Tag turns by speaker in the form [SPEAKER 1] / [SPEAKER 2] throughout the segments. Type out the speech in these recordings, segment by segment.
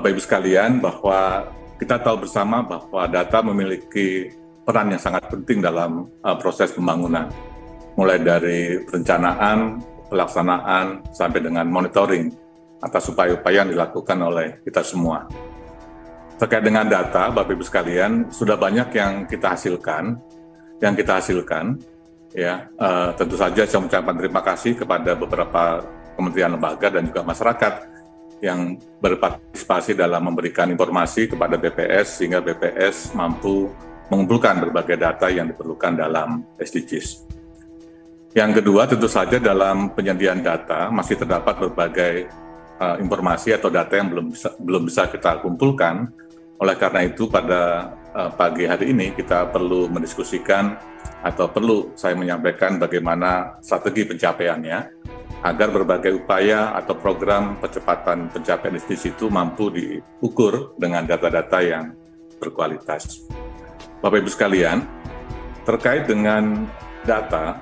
[SPEAKER 1] Bapak Ibu sekalian, bahwa kita tahu bersama bahwa data memiliki peran yang sangat penting dalam proses pembangunan, mulai dari perencanaan, pelaksanaan, sampai dengan monitoring atas upaya-upaya yang dilakukan oleh kita semua. Terkait dengan data, Bapak Ibu sekalian, sudah banyak yang kita hasilkan, ya. Tentu saja saya mengucapkan terima kasih kepada beberapa kementerian lembaga dan juga masyarakat yang berpartisipasi dalam memberikan informasi kepada BPS sehingga BPS mampu mengumpulkan berbagai data yang diperlukan dalam SDGs. Yang kedua, tentu saja dalam penyediaan data masih terdapat berbagai informasi atau data yang belum bisa kita kumpulkan. Oleh karena itu, pada pagi hari ini kita perlu mendiskusikan atau perlu saya menyampaikan bagaimana strategi pencapaiannya agar berbagai upaya atau program percepatan pencapaian SDGs itu mampu diukur dengan data-data yang berkualitas. Bapak Ibu sekalian, terkait dengan data,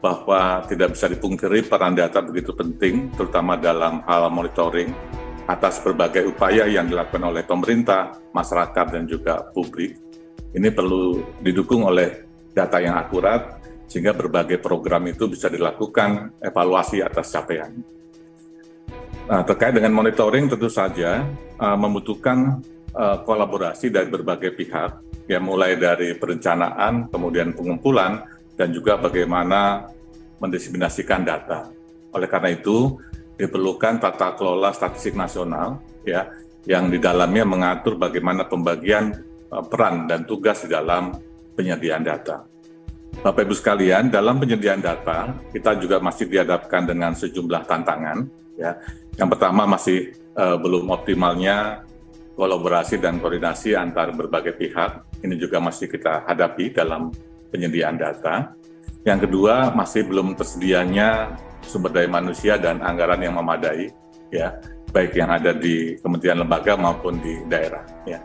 [SPEAKER 1] bahwa tidak bisa dipungkiri peran data begitu penting, terutama dalam hal monitoring atas berbagai upaya yang dilakukan oleh pemerintah, masyarakat, dan juga publik. Ini perlu didukung oleh data yang akurat, sehingga berbagai program itu bisa dilakukan evaluasi atas capaian. Nah, terkait dengan monitoring tentu saja membutuhkan kolaborasi dari berbagai pihak, ya mulai dari perencanaan, kemudian pengumpulan, dan juga bagaimana mendiseminasikan data. Oleh karena itu, diperlukan tata kelola statistik nasional, ya, yang di dalamnya mengatur bagaimana pembagian peran dan tugas di dalam penyediaan data. Bapak Ibu sekalian, dalam penyediaan data, kita juga masih dihadapkan dengan sejumlah tantangan. Ya. Yang pertama masih belum optimalnya kolaborasi dan koordinasi antar berbagai pihak. Ini juga masih kita hadapi dalam penyediaan data. Yang kedua, masih belum tersedianya sumber daya manusia dan anggaran yang memadai, ya, baik yang ada di kementerian lembaga maupun di daerah. Ya.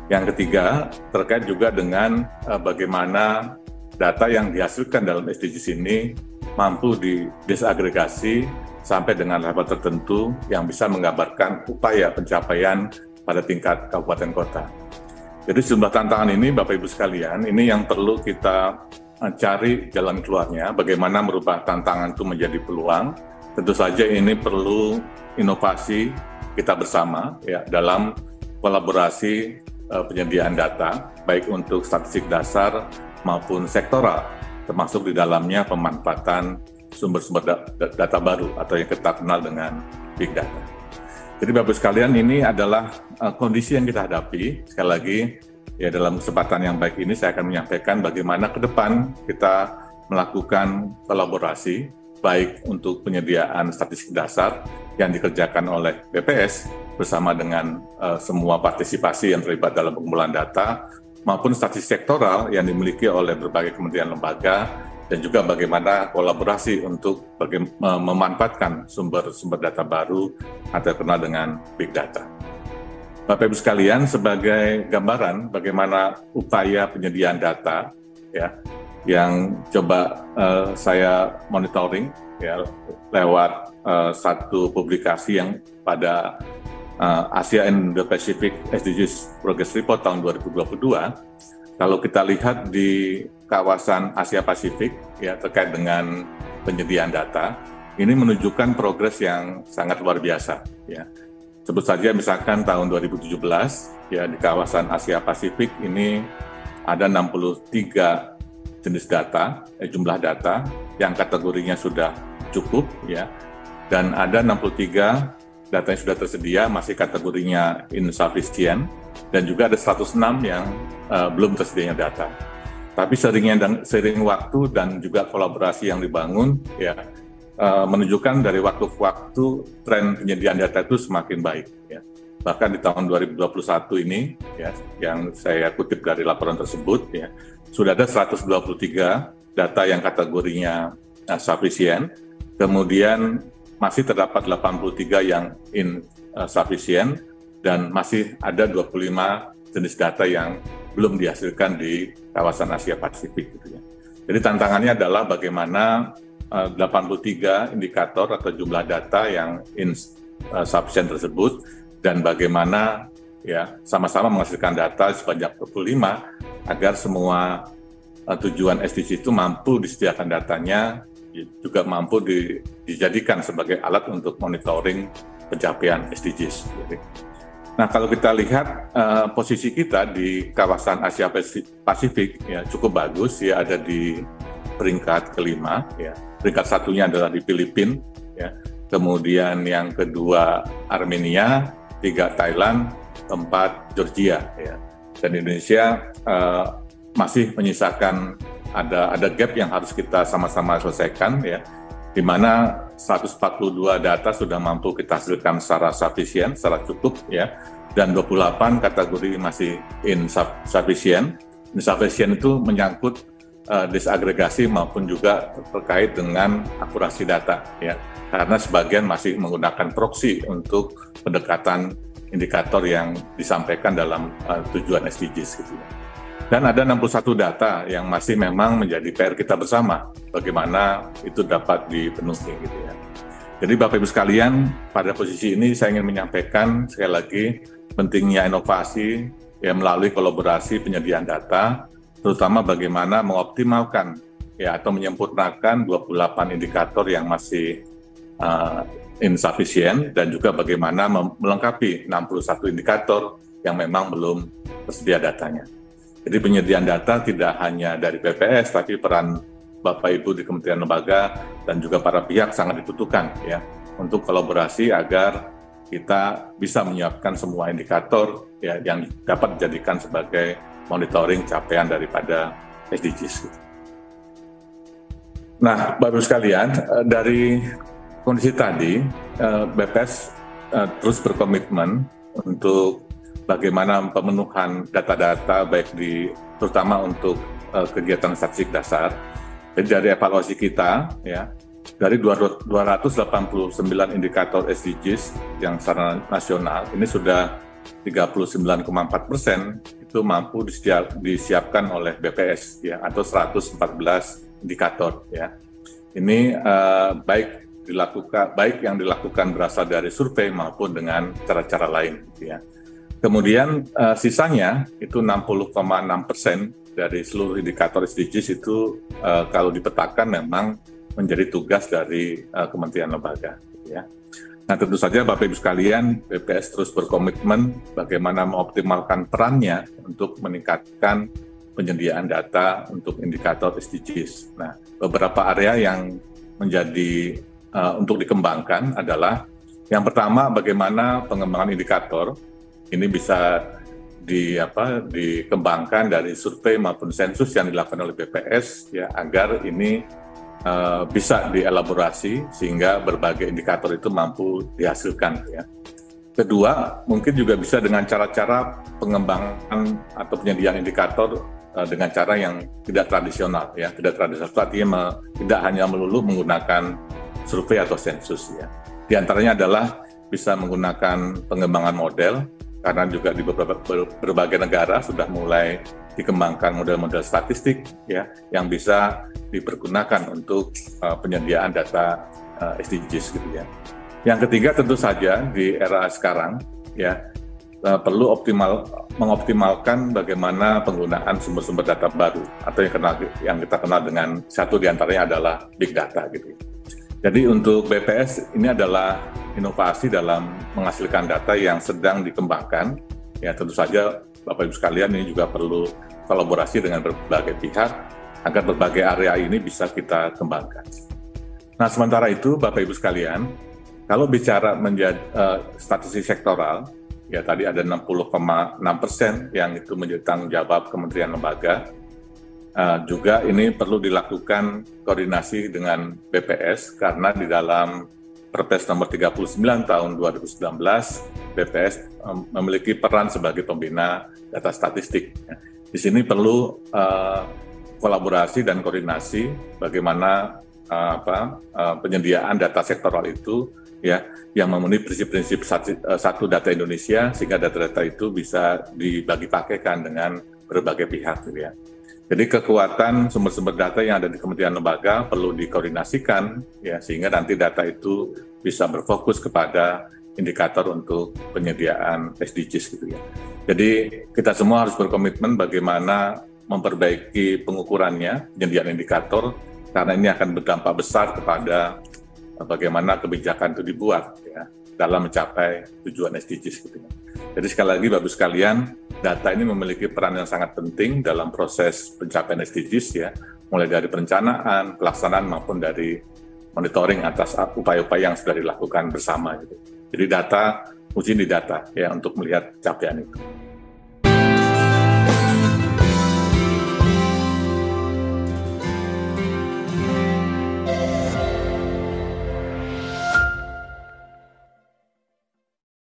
[SPEAKER 1] Yang ketiga, terkait juga dengan bagaimana data yang dihasilkan dalam SDGs ini mampu didesagregasi sampai dengan level tertentu yang bisa menggambarkan upaya pencapaian pada tingkat kabupaten kota. Jadi sejumlah tantangan ini, Bapak Ibu sekalian, ini yang perlu kita cari jalan keluarnya, bagaimana merubah tantangan itu menjadi peluang. Tentu saja ini perlu inovasi kita bersama, ya, dalam kolaborasi penyediaan data, baik untuk statistik dasar maupun sektoral, termasuk di dalamnya pemanfaatan sumber-sumber data baru atau yang kita kenal dengan big data. Jadi Bapak sekalian, ini adalah kondisi yang kita hadapi. Sekali lagi, ya, dalam kesempatan yang baik ini saya akan menyampaikan bagaimana ke depan kita melakukan kolaborasi, baik untuk penyediaan statistik dasar yang dikerjakan oleh BPS bersama dengan semua partisipasi yang terlibat dalam pengumpulan data, maupun statistik sektoral yang dimiliki oleh berbagai kementerian lembaga, dan juga bagaimana kolaborasi untuk memanfaatkan sumber-sumber data baru atau kenal dengan big data. Bapak Ibu sekalian, sebagai gambaran bagaimana upaya penyediaan data, ya, yang coba saya monitoring, ya, lewat satu publikasi yang pada Asia and the Pacific SDGs Progress Report tahun 2022. Kalau kita lihat di kawasan Asia Pasifik, ya, terkait dengan penyediaan data, ini menunjukkan progres yang sangat luar biasa, ya. Sebut saja misalkan tahun 2017, ya, di kawasan Asia Pasifik ini ada 63 jenis data, jumlah data yang kategorinya sudah cukup, ya, dan ada 63 data yang sudah tersedia masih kategorinya insufficient, dan juga ada 106 yang belum tersedianya data. Tapi sering waktu dan juga kolaborasi yang dibangun, ya, menunjukkan dari waktu ke waktu tren penyediaan data itu semakin baik. Ya. Bahkan di tahun 2021 ini, ya, yang saya kutip dari laporan tersebut, ya, sudah ada 123 data yang kategorinya sufficient, kemudian masih terdapat 83 yang insufficient, dan masih ada 25 jenis data yang belum dihasilkan di kawasan Asia Pasifik. Gitu, ya. Jadi tantangannya adalah bagaimana 83 indikator atau jumlah data yang insufficient tersebut dan bagaimana ya sama-sama menghasilkan data sebanyak 25 agar semua tujuan SDGs itu mampu disediakan datanya, juga mampu dijadikan sebagai alat untuk monitoring pencapaian SDGs. Nah, kalau kita lihat posisi kita di kawasan Asia Pasifik ya cukup bagus ya, ada di peringkat kelima ya. Peringkat satunya adalah di Filipina ya. Kemudian yang kedua Armenia, 3 Thailand, 4 Georgia ya. Dan Indonesia masih menyisakan ada gap yang harus kita sama-sama selesaikan ya, di mana 142 data sudah mampu kita hasilkan secara sufficient, secara cukup ya, dan 28 kategori masih insufficient. Insufficient itu menyangkut disagregasi maupun juga terkait dengan akurasi data ya, karena sebagian masih menggunakan proxy untuk pendekatan indikator yang disampaikan dalam tujuan SDGs gitu ya. Dan ada 61 data yang masih memang menjadi PR kita bersama, bagaimana itu dapat dipenuhi gitu ya. Jadi Bapak Ibu sekalian, pada posisi ini saya ingin menyampaikan sekali lagi pentingnya inovasi ya melalui kolaborasi penyediaan data, terutama bagaimana mengoptimalkan ya atau menyempurnakan 28 indikator yang masih insufficient, dan juga bagaimana melengkapi 61 indikator yang memang belum tersedia datanya. Jadi penyediaan data tidak hanya dari BPS, tapi peran Bapak Ibu di Kementerian Lembaga dan juga para pihak sangat dibutuhkan ya untuk kolaborasi agar kita bisa menyiapkan semua indikator ya yang dapat dijadikan sebagai monitoring capaian daripada SDGs. Nah, Bapak Ibu sekalian, dari kondisi tadi BPS terus berkomitmen untuk bagaimana pemenuhan data-data baik terutama untuk kegiatan statistik dasar. Jadi dari evaluasi kita ya, dari 289 indikator SDGs yang secara nasional ini sudah 39,4% itu mampu disiapkan oleh BPS ya, atau 114 indikator ya. Ini baik yang dilakukan berasal dari survei maupun dengan cara-cara lain gitu ya. Kemudian sisanya itu 60,6% dari seluruh indikator SDGs itu kalau dipetakan memang menjadi tugas dari Kementerian Lembaga. Ya. Nah, tentu saja Bapak Ibu sekalian, BPS terus berkomitmen bagaimana mengoptimalkan perannya untuk meningkatkan penyediaan data untuk indikator SDGs. Nah, beberapa area yang menjadi untuk dikembangkan adalah yang pertama, bagaimana pengembangan indikator ini bisa dikembangkan dari survei maupun sensus yang dilakukan oleh BPS ya, agar ini bisa dielaborasi sehingga berbagai indikator itu mampu dihasilkan ya. Kedua, mungkin juga bisa dengan cara-cara pengembangan atau penyediaan indikator dengan cara yang tidak tradisional ya, tidak tradisional artinya tidak hanya melulu menggunakan survei atau sensus ya. Di antaranya adalah bisa menggunakan pengembangan model, karena juga di berbagai negara sudah mulai dikembangkan model-model statistik ya yang bisa dipergunakan untuk penyediaan data SDGs gitu ya. Yang ketiga tentu saja di era sekarang ya perlu mengoptimalkan bagaimana penggunaan sumber-sumber data baru atau yang kita kenal dengan satu di antaranya adalah big data gitu. Jadi untuk BPS ini adalah inovasi dalam menghasilkan data yang sedang dikembangkan. Ya tentu saja Bapak Ibu sekalian ini juga perlu kolaborasi dengan berbagai pihak agar berbagai area ini bisa kita kembangkan. Nah sementara itu Bapak Ibu sekalian, kalau bicara menjadi statistik sektoral, ya tadi ada 60,6% yang itu menjadi tanggung jawab Kementerian Lembaga. Juga ini perlu dilakukan koordinasi dengan BPS karena di dalam Perpres nomor 39 tahun 2019 BPS memiliki peran sebagai pembina data statistik. Di sini perlu kolaborasi dan koordinasi bagaimana penyediaan data sektoral itu ya yang memenuhi prinsip-prinsip satu data Indonesia sehingga data-data itu bisa dibagi pakaikan dengan berbagai pihak gitu ya. Jadi kekuatan sumber-sumber data yang ada di Kementerian Lembaga perlu dikoordinasikan ya sehingga nanti data itu bisa berfokus kepada indikator untuk penyediaan SDGs gitu ya. Jadi kita semua harus berkomitmen bagaimana memperbaiki pengukurannya, penyediaan indikator, karena ini akan berdampak besar kepada bagaimana kebijakan itu dibuat ya dalam mencapai tujuan SDGs gitu ya. Jadi sekali lagi Bapak sekalian, data ini memiliki peran yang sangat penting dalam proses pencapaian SDGs ya, mulai dari perencanaan, pelaksanaan maupun dari monitoring atas upaya-upaya yang sudah dilakukan bersama gitu. Jadi data, uji di data ya untuk melihat capaian itu.